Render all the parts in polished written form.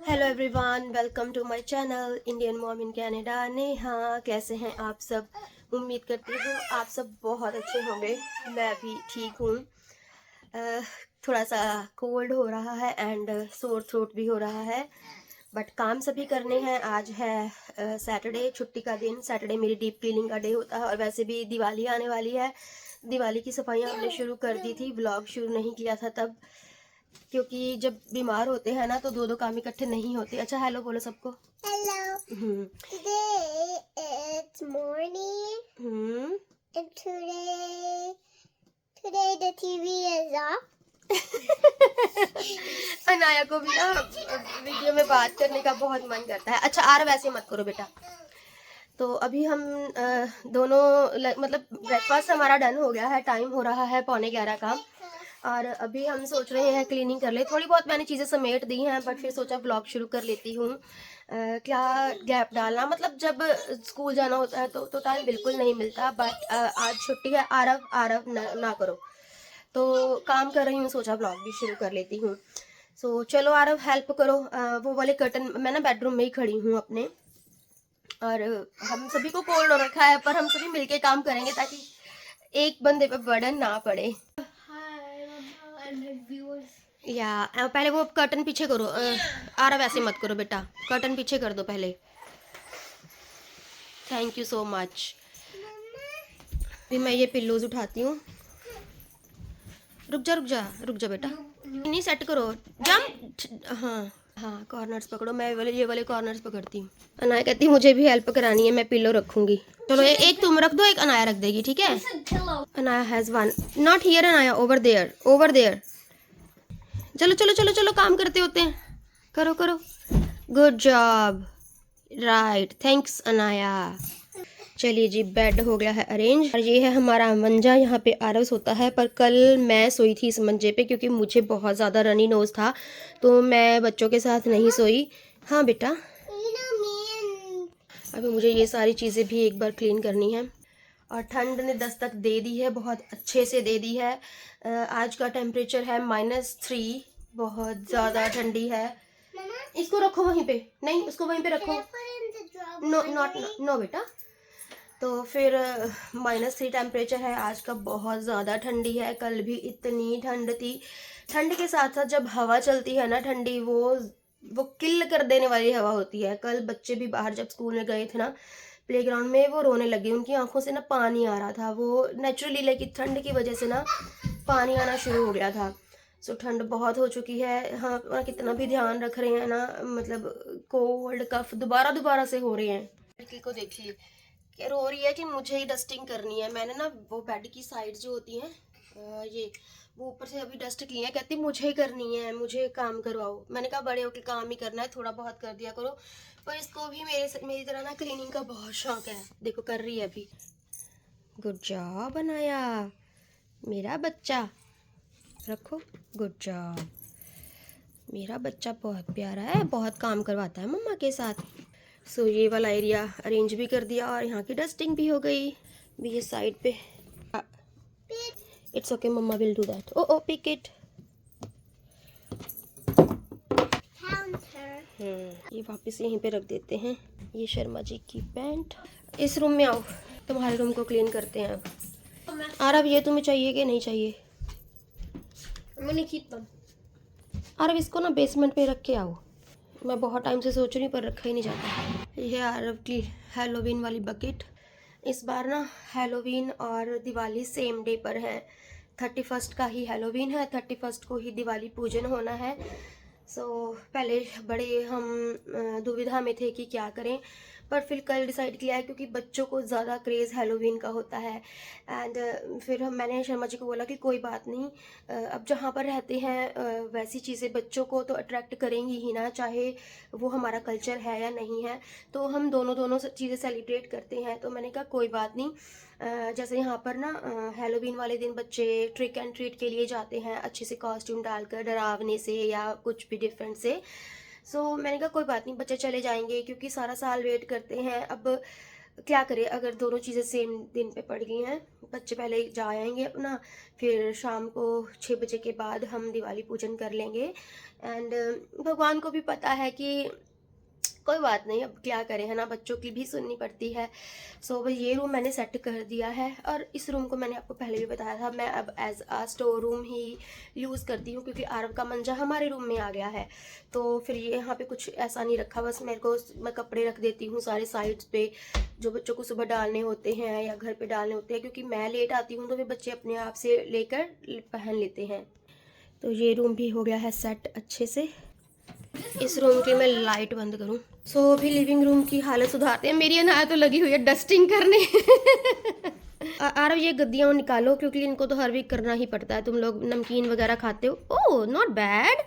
Hello everyone, welcome to my channel Indian mom in Canada. Neha, कैसे हैं आप सब? उम्मीद करती हूँ आप सब बहुत अच्छे होंगे। मैं भी ठीक हूँ। थोड़ा सा कोल्ड हो रहा है एंड सोर थ्रोट भी हो रहा है, बट काम सभी करने हैं। आज है सैटरडे, छुट्टी का दिन। सैटरडे मेरी डीप क्लीनिंग का डे होता है और वैसे भी दिवाली आने वाली है। दिवाली की सफाइयाँ हमने शुरू कर दी थी, व्लॉग शुरू नहीं किया था तब, क्योंकि जब बीमार होते हैं ना तो दो दो काम इकट्ठे नहीं होते। अच्छा, हेलो बोलो सबको। Hello. Today it's morning. And today the TV is off. Anaya को भी ना वीडियो में बात करने का बहुत मन करता है। अच्छा आर, वैसे मत करो बेटा। तो अभी हम दोनों मतलब ब्रेकफास्ट हमारा डन हो गया है। टाइम हो रहा है 11:15 का और अभी हम सोच रहे हैं क्लीनिंग कर ले। थोड़ी बहुत मैंने चीज़ें समेट दी हैं, बट फिर सोचा ब्लॉग शुरू कर लेती हूँ। क्या गैप डालना, मतलब जब स्कूल जाना होता है तो टाइम बिल्कुल नहीं मिलता। बट आज छुट्टी है। आरव आरव ना करो, तो काम कर रही हूँ, सोचा ब्लॉग भी शुरू कर लेती हूँ। सो चलो आरव हेल्प करो। वो वाले कर्टन, मैं ना बेडरूम में ही खड़ी हूँ अपने, और हम सभी को कोल्ड हो रखा है, पर हम सभी मिलके काम करेंगे ताकि एक बंदे पे बर्डन ना पड़े। या पहले वो कर्टन पीछे करो। आ रहा, वैसे मत करो बेटा, कर्टन पीछे कर दो पहले। Thank you so much. फिर मैं ये पिल्लोज उठाती हूँ। रुक जा रुक जा रुक जा बेटा, नहीं सेट करो, जंप। हाँ हाँ, कॉर्नर्स पकड़ो। मैं ये वाले कॉर्नर्स पकड़ती हूँ। अनाया कहती मुझे भी हेल्प करानी है, मैं पिल्लो रखूंगी। चलो एक तुम रख दो, एक अनाया रख देगी, ठीक है? Anaya has one, not here Anaya, over there over there. चलो चलो चलो चलो, काम करते होते हैं। करो करो, good job, right, thanks Anaya. चलिए जी, बेड हो गया है अरेंज और ये है हमारा मंजा। यहाँ पे आरव सोता है, पर कल मैं सोई थी इस मंजे पे क्योंकि मुझे बहुत ज़्यादा रनी नोज था, तो मैं बच्चों के साथ नहीं सोई। हाँ बेटा, अभी मुझे ये सारी चीज़ें भी एक बार क्लीन करनी है। और ठंड ने दस्तक दे दी है, बहुत अच्छे से दे दी है। आज का टेम्परेचर है -3, बहुत ज़्यादा ठंडी है। इसको रखो वहीं पे, नहीं उसको वहीं पे रखो। नो नॉट, नो बेटा। तो फिर -3 टेम्परेचर है आज का, बहुत ज़्यादा ठंडी है। कल भी इतनी ठंड थी। ठंड के साथ साथ जब हवा चलती है ना ठंडी, वो किल कर देने वाली हवा होती है। कल बच्चे भी बाहर जब स्कूल में गए थे ना, प्लेग्राउंड में, वो रोने लगे। उनकी आंखों से ना पानी आ रहा था। वो नेचुरली, लेकिन ठंड की वजह से ना पानी आना शुरू हो गया था। सो ठंड बहुत हो चुकी है। हाँ, कितना भी ध्यान रख रहे हैं ना, मतलब कोल्ड कफ दोबारा दोबारा से हो रहे हैं। लड़की को देखिए कि रो रही है कि मुझे ही डस्टिंग करनी है। मैंने ना वो बेड की साइड जो होती है, ये वो ऊपर से अभी डस्ट की है। कहती मुझे ही करनी है, मुझे काम करवाओ। मैंने कहा बड़े होके काम ही करना है, थोड़ा बहुत कर दिया करो। पर इसको भी मेरी तरह ना क्लीनिंग का बहुत शौक है। देखो कर रही है अभी। गुड जॉब बनाया मेरा बच्चा, रखो। गुड जॉब, मेरा बच्चा बहुत प्यारा है, बहुत काम करवाता है मम्मा के साथ। सो ये वाला एरिया अरेंज भी कर दिया और यहाँ की डस्टिंग भी हो गई। भी ये साइड पे, it's okay, mamma will do that. Oh oh pick it. ये वापस यहीं पे रख देते हैं। ये शर्मा जी की पैंट। इस रूम में आओ, तुम्हारे रूम को क्लीन करते हैं अब। आरव ये तुम्हें चाहिए कि नहीं चाहिए? आरव इसको ना बेसमेंट पे रख के आओ। मैं बहुत टाइम से सोच रही हूँ पर रखा ही नहीं जाता। ये आरव की हैलोवीन वाली बकेट। इस बार ना हैलोवीन और दिवाली सेम डे पर है। 31st का ही हैलोवीन है, 31st को ही दिवाली पूजन होना है। पहले बड़े हम दुविधा में थे कि क्या करें, पर फिर कल डिसाइड किया है क्योंकि बच्चों को ज़्यादा क्रेज़ हैलोवीन का होता है। एंड फिर मैंने शर्मा जी को बोला कि कोई बात नहीं, अब जहाँ पर रहते हैं वैसी चीज़ें बच्चों को तो अट्रैक्ट करेंगी ही ना, चाहे वो हमारा कल्चर है या नहीं है। तो हम दोनों चीज़ें सेलिब्रेट करते हैं। तो मैंने कहा कोई बात नहीं, जैसे यहाँ पर ना हैलोवीन वाले दिन बच्चे ट्रिक एंड ट्रीट के लिए जाते हैं अच्छे से कॉस्ट्यूम डालकर, डरावने से या कुछ भी डिफरेंट से। मैंने कहा कोई बात नहीं, बच्चे चले जाएंगे क्योंकि सारा साल वेट करते हैं। अब क्या करें, अगर दोनों चीज़ें सेम दिन पे पड़ गई हैं, बच्चे पहले जा आएंगे अपना, फिर शाम को 6 बजे के बाद हम दिवाली पूजन कर लेंगे। एंड भगवान को भी पता है कि कोई बात नहीं, अब क्या करें, है ना, बच्चों की भी सुननी पड़ती है। सो भाई ये रूम मैंने सेट कर दिया है, और इस रूम को मैंने आपको पहले भी बताया था, मैं अब एज आ स्टोर रूम ही यूज़ करती हूँ, क्योंकि आरव का मंजा हमारे रूम में आ गया है। तो फिर ये यहाँ पे कुछ ऐसा नहीं रखा, बस मैं कपड़े रख देती हूँ सारे साइड्स पे, जो बच्चों को सुबह डालने होते हैं या घर पे डालने होते हैं, क्योंकि मैं लेट आती हूँ तो फिर बच्चे अपने आप से लेकर पहन लेते हैं। तो ये रूम भी हो गया है सेट अच्छे से। इस रूम की मैं लाइट बंद करूं। सो अभी लिविंग रूम की हालत सुधारते हैं। मेरी अनाया तो लगी हुई है डस्टिंग करने। आरव ये गद्दियाँ निकालो, क्योंकि इनको तो हर वीक करना ही पड़ता है। तुम लोग नमकीन वगैरह खाते हो। Oh not bad.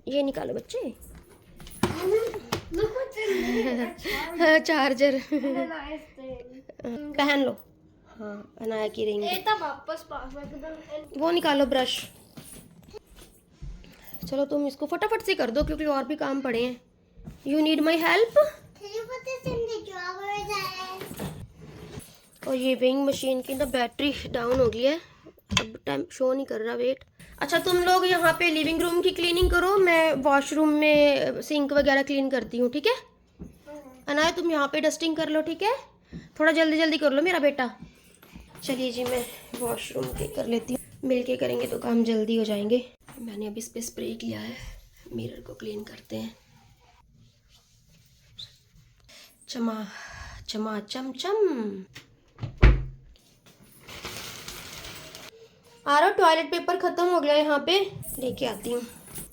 ये निकालो बच्चे। चार्जर पहन लो। हाँ अनाया की रिंग। वो निकालो ब्रश। चलो तुम इसको फटाफट से कर दो, क्योंकि और भी काम पड़े हैं। You need my help. और ये वेइंग मशीन की ना बैटरी डाउन हो गई है, अब टाइम शो नहीं कर रहा, वेट। अच्छा तुम लोग यहाँ पे लिविंग रूम की क्लीनिंग करो, मैं वॉशरूम में सिंक वगैरह क्लीन करती हूँ, ठीक है। अनाया तुम यहाँ पे डस्टिंग कर लो, ठीक है। थोड़ा जल्दी जल्दी कर लो मेरा बेटा। चलिए जी मैं वॉशरूम के कर लेती हूँ, मिल के करेंगे तो काम जल्दी हो जाएंगे। मैंने अभी इस पर स्प्रे किया है, मिरर को क्लीन करते हैं। चमा चमा चम चम। आ रहा टॉयलेट पेपर ख़त्म हो गया, यहाँ पे लेके आती हूँ।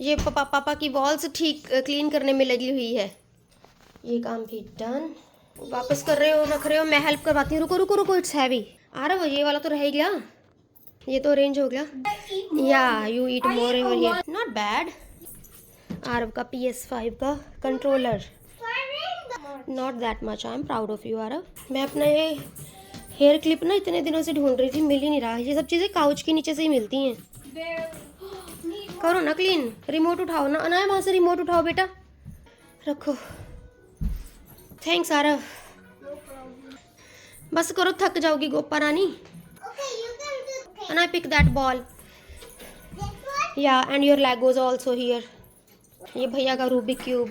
ये पापा की वॉल्स ठीक क्लीन करने में लगी हुई है। ये काम भी डन। वापस कर रहे हो, रख रहे हो, मैं हेल्प करवाती हूँ। रुको रुको रुको, इट्स हैवी। आ रहा वो ये वाला तो रह गया, ये तो अरेंज हो गया। या you eat more over here, not bad. Aarav का PS5 का controller, not that much, I am proud of you Aarav. मैं अपना ये हेयर क्लिप ना इतने दिनों से ढूंढ रही थी, मिल ही नहीं रहा। ये सब चीज़ें काउच के नीचे से ही मिलती हैं। करो ना क्लीन, रिमोट उठाओ ना। अनाया वहाँ से रिमोट उठाओ बेटा, रखो। थैंक्स आरव। बस करो, थक जाओगी गोपा रानी। Anaya pick that ball. Yeah and your Legos also here. ये भैया का रूबिक क्यूब।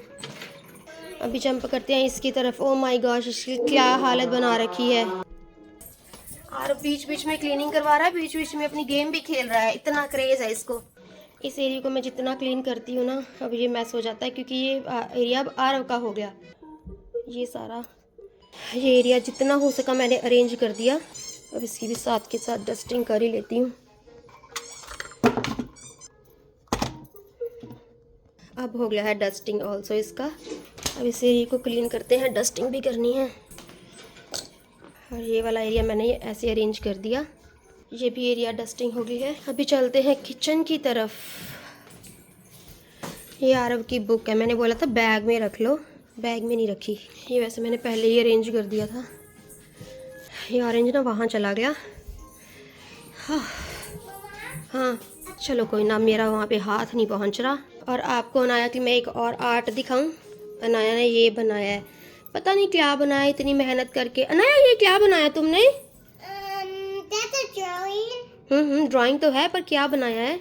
अभी जंप करते हैं इसकी तरफ। ओ माय गॉश, इसकी क्या हालत बना रखी है। और बीच बीच में क्लीनिंग करवा रहा है, बीच बीच में अपनी गेम भी खेल रहा है, इतना क्रेज है इसको। इस एरिया को मैं जितना क्लीन करती हूँ ना, अब ये मैस हो जाता है, क्योंकि ये एरिया अब आरव का हो गया। ये सारा ये एरिया जितना हो सका मैंने अरेंज कर दिया। अब इसकी भी साथ के साथ डस्टिंग कर ही लेती हूँ। अब हो गया है डस्टिंग ऑल्सो इसका। अब इस एरिया को क्लीन करते हैं, डस्टिंग भी करनी है। और ये वाला एरिया मैंने ऐसे अरेंज कर दिया। ये भी एरिया डस्टिंग हो गई है। अभी चलते हैं किचन की तरफ। ये आरव की बुक है, मैंने बोला था बैग में रख लो, बैग में नहीं रखी। ये वैसे मैंने पहले ही अरेंज कर दिया था। ये ऑरेंज ना वहाँ चला गया। हाँ चलो कोई ना, मेरा वहाँ पे हाथ नहीं पहुँच रहा। और आपको अनाया कि मैं एक और आर्ट दिखाऊं। अनाया ने ये बनाया है, पता नहीं क्या बनाया इतनी मेहनत करके। अनाया ये क्या बनाया तुमने? ड्राइंग तो है, पर क्या बनाया है?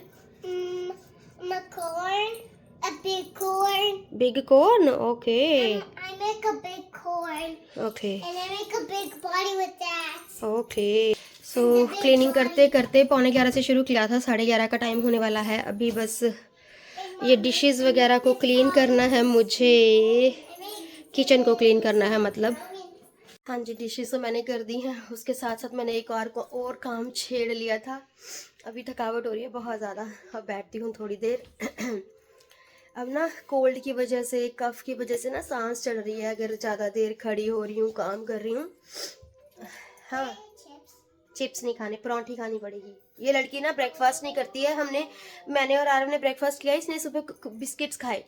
big corn. Big corn, okay. I make a big corn. Okay. And I make a big body with that. Okay. So cleaning करते करते 11:15 से शुरू किया था, 11:30 का टाइम होने वाला है। अभी बस ये डिशेस वगैरह को क्लीन करना है मुझे, किचन को क्लीन करना है मतलब। हाँ जी, डिशेस तो मैंने कर दी हैं, उसके साथ साथ मैंने एक और काम छेड़ लिया था। अभी थकावट हो रही है बहुत ज़्यादा, अब बैठती हूँ थोड़ी देर। अब ना कोल्ड की वजह से, कफ की वजह से ना सांस चढ़ रही है, अगर ज़्यादा देर खड़ी हो रही हूँ, काम कर रही हूँ। हाँ चिप्स नहीं खाने, परांठी खानी पड़ेगी। ये लड़की ना ब्रेकफास्ट नहीं करती है। मैंने और आरव ने ब्रेकफास्ट किया, इसने सुबह बिस्किट्स खाए,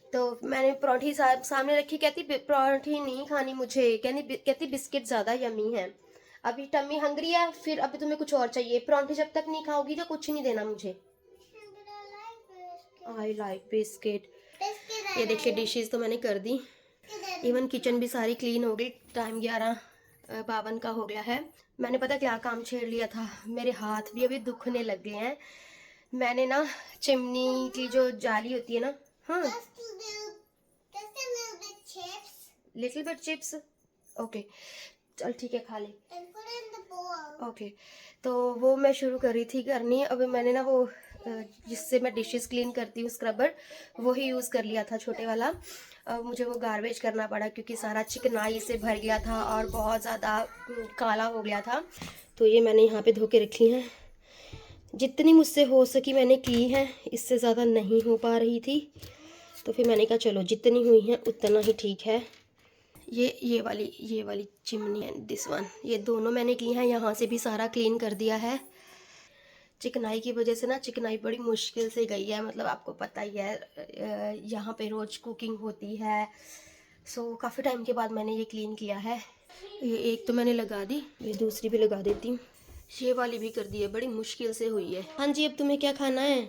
तो मैंने परांठी सामने रखी, कहती परांठी नहीं खानी मुझे, कहती बिस्किट ज़्यादा यमी है। अभी टम्मी हंग्री है, फिर अभी तुम्हें कुछ और चाहिए। परांठी जब तक नहीं खाओगी तो कुछ नहीं देना मुझे। I like biscuit. ये देखिए डिशेस तो मैंने कर दी। इवन किचन भी सारी क्लीन हो गई। टाइम 11:52 का हो गया है। मैंने पता क्या काम छेड़ लिया था, मेरे हाथ भी अभी दुखने लग गए हैं। मैंने ना चिमनी की जो जाली होती है ना, हाँ, Just a little bit chips little bit chips, okay चल ठीक है खा ले, and put it in the bowl. Okay. तो वो मैं शुरू कर रही थी करनी। अब मैंने ना वो जिससे मैं डिशेस क्लीन करती हूँ स्क्रबर, वो ही यूज़ कर लिया था छोटे वाला। अब मुझे वो गार्बेज करना पड़ा क्योंकि सारा चिकनाई से भर गया था और बहुत ज़्यादा काला हो गया था। तो ये मैंने यहाँ पे धो के रखी हैं। जितनी मुझसे हो सकी मैंने की है, इससे ज़्यादा नहीं हो पा रही थी। तो फिर मैंने कहा चलो जितनी हुई हैं उतना ही ठीक है। ये वाली चिमनी है, दिस वन, ये दोनों मैंने की हैं। यहाँ से भी सारा क्लीन कर दिया है। चिकनाई की वजह से ना चिकनाई बड़ी मुश्किल से गई है, मतलब आपको पता ही है यहाँ पे रोज़ कुकिंग होती है। सो काफ़ी टाइम के बाद मैंने ये क्लीन किया है। ये एक तो मैंने लगा दी, ये दूसरी भी लगा देती हूँ। ये वाली भी कर दी है, बड़ी मुश्किल से हुई है। हाँ जी, अब तुम्हें क्या खाना है?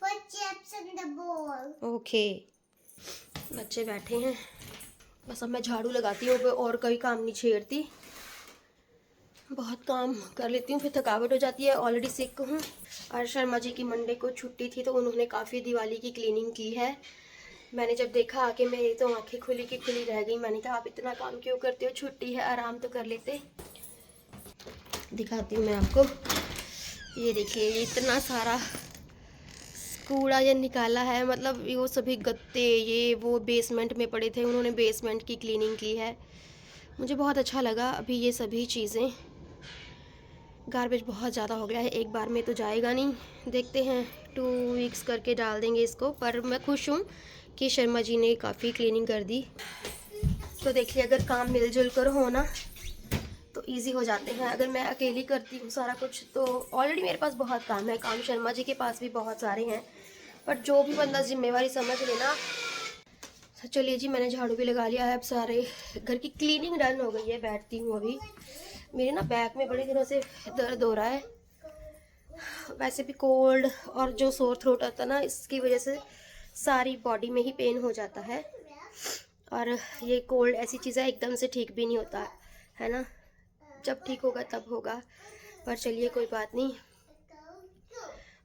Put chips in the bowl. Okay, बच्चे बैठे हैं, बस अब मैं झाड़ू लगाती हूँ और कोई काम नहीं छेड़ती। बहुत काम कर लेती हूँ फिर थकावट हो जाती है। ऑलरेडी सिक हूँ और शर्मा जी की मंडे को छुट्टी थी तो उन्होंने काफ़ी दिवाली की क्लीनिंग की है। मैंने जब देखा आके मेरी तो आंखें खुली की खुली रह गई। मैंने कहा आप इतना काम क्यों करते हो, छुट्टी है आराम तो कर लेते। दिखाती हूँ मैं आपको, ये देखिए ये इतना सारा कूड़ा ये निकाला है, मतलब वो सभी गत्ते ये वो बेसमेंट में पड़े थे, उन्होंने बेसमेंट की क्लीनिंग की है। मुझे बहुत अच्छा लगा। अभी ये सभी चीज़ें, गार्बेज बहुत ज़्यादा हो गया है, एक बार में तो जाएगा नहीं, देखते हैं 2 वीक्स करके डाल देंगे इसको। पर मैं खुश हूँ कि शर्मा जी ने काफ़ी क्लीनिंग कर दी। तो देखिए अगर काम मिलजुल कर हो ना तो इजी हो जाते हैं। अगर मैं अकेली करती हूँ सारा कुछ तो ऑलरेडी मेरे पास बहुत काम है, काम शर्मा जी के पास भी बहुत सारे हैं, पर जो भी बंदा जिम्मेवारी समझ लेना। तो चलिए जी, मैंने झाड़ू भी लगा लिया है, अब सारे घर की क्लीनिंग डन हो गई है। बैठती हूँ अभी, मेरे ना बैक में बड़े दिनों से दर्द हो रहा है, वैसे भी कोल्ड और जो सोर थ्रोट आता है ना, इसकी वजह से सारी बॉडी में ही पेन हो जाता है। और ये कोल्ड ऐसी चीज़ है एकदम से ठीक भी नहीं होता है ना, जब ठीक होगा तब होगा। पर चलिए कोई बात नहीं।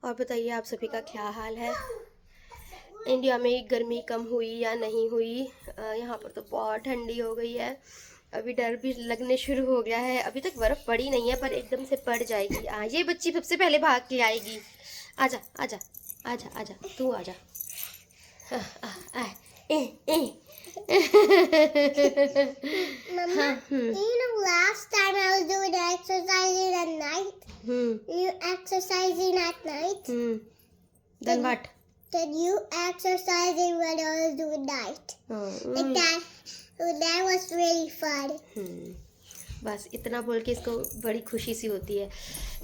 और बताइए आप सभी का क्या हाल है? इंडिया में गर्मी कम हुई या नहीं हुई? यहाँ पर तो बहुत ठंडी हो गई है। अभी डर भी लगने शुरू हो गया है। अभी तक बर्फ़ पड़ी नहीं है पर एकदम से पड़ जाएगी। ये बच्ची सबसे पहले भाग के आएगी। आजा आजा आजा आजा, तू आजा। Mama, you know last time I was doing exercising at night? You exercising at night? Then what? Then you exercising when I was doing night. Like that. So that was really fun. बस इतना बोल के इसको बड़ी खुशी सी होती है।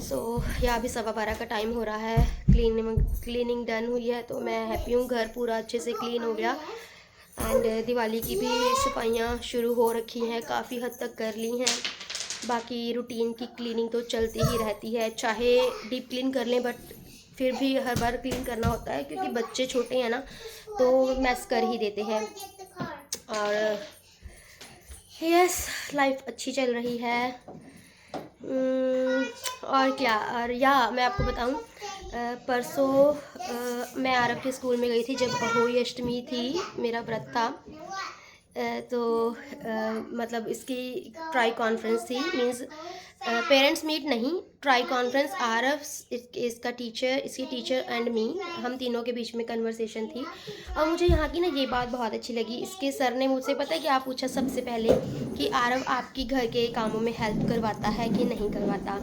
सो यहाँ अभी 12:15 का टाइम हो रहा है। क्लीनिंग डन हुई है तो मैं हैप्पी हूँ। घर पूरा अच्छे से क्लीन हो गया एंड दिवाली की भी सफाइयाँ शुरू हो रखी हैं, काफ़ी हद तक कर ली हैं। बाकी रूटीन की क्लीनिंग तो चलती ही रहती है, चाहे डीप क्लीन कर लें बट फिर भी हर बार क्लीन करना होता है क्योंकि बच्चे छोटे हैं ना तो मैस कर ही देते हैं। और यस, लाइफ अच्छी चल रही है। और क्या, और या मैं आपको बताऊं, परसों मैं आरव के स्कूल में गई थी जब अहोई अष्टमी थी, मेरा व्रत था। तो मतलब इसकी ट्राई कॉन्फ्रेंस थी, मीन्स पेरेंट्स मीट नहीं, ट्राई कॉन्फ्रेंस। आरव, इसकी टीचर एंड मी, हम तीनों के बीच में कन्वर्सेशन थी। और मुझे यहाँ की ना ये बात बहुत अच्छी लगी। इसके सर ने मुझसे पता है क्या पूछा सबसे पहले कि आरव आपकी घर के कामों में हेल्प करवाता है कि नहीं करवाता।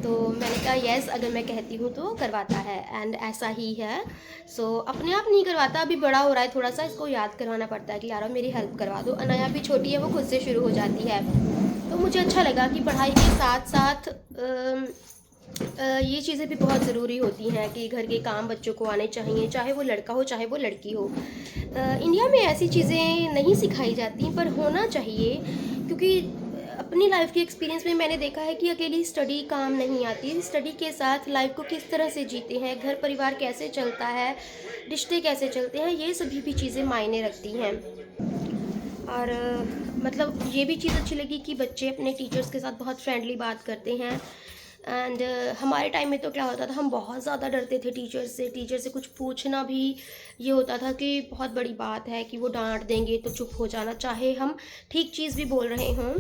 तो मैंने कहा यस, अगर मैं कहती हूँ तो करवाता है एंड ऐसा ही है। सो अपने आप नहीं करवाता, अभी बड़ा हो रहा है थोड़ा सा, इसको याद करवाना पड़ता है कि आरव मेरी हेल्प करवा दो। अनाया भी छोटी है, वो खुद से शुरू हो जाती है। तो मुझे अच्छा लगा कि पढ़ाई के साथ साथ ये चीज़ें भी बहुत ज़रूरी होती हैं कि घर के काम बच्चों को आने चाहिए, चाहे वो लड़का हो चाहे वो लड़की हो। इंडिया में ऐसी चीज़ें नहीं सिखाई जाती पर होना चाहिए क्योंकि अपनी लाइफ के एक्सपीरियंस में मैंने देखा है कि अकेली स्टडी काम नहीं आती। स्टडी के साथ लाइफ को किस तरह से जीते हैं, घर परिवार कैसे चलता है, रिश्ते कैसे चलते हैं, ये सभी भी चीज़ें मायने रखती हैं। और मतलब ये भी चीज़ अच्छी लगी कि बच्चे अपने टीचर्स के साथ बहुत फ्रेंडली बात करते हैं। एंड हमारे टाइम में तो क्या होता था, हम बहुत ज़्यादा डरते थे टीचर से कुछ पूछना भी ये होता था कि बहुत बड़ी बात है कि वो डांट देंगे तो चुप हो जाना, चाहे हम ठीक चीज़ भी बोल रहे हों।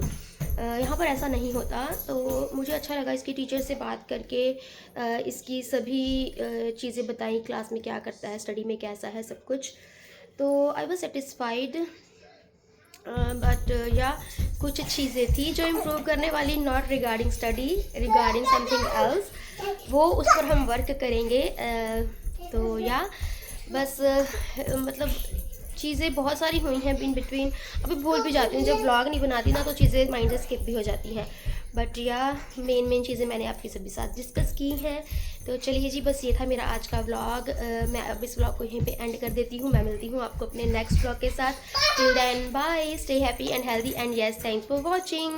यहाँ पर ऐसा नहीं होता। तो मुझे अच्छा लगा इसकी टीचर से बात करके, इसकी सभी चीज़ें बताई, क्लास में क्या करता है, स्टडी में कैसा है, सब कुछ। तो आई वॉज सेटिस्फाइड। बट या कुछ चीज़ें थी जो इम्प्रूव करने वाली, not regarding study, regarding something else, वो उस पर हम वर्क करेंगे। तो या बस मतलब चीज़ें बहुत सारी हुई हैं इन बिटवीन, अभी भूल भी जाती हूँ। जब व्लॉग नहीं बनाती ना तो चीज़ें माइंड से स्किप भी हो जाती हैं। बट या मेन चीज़ें मैंने आपके सभी साथ डिस्कस की हैं। तो चलिए जी, बस ये था मेरा आज का व्लॉग। मैं अब इस व्लॉग को यहीं पे एंड कर देती हूँ। मैं मिलती हूँ आपको अपने नेक्स्ट व्लॉग के साथ। Till then bye, stay happy and healthy and yes, thanks for watching.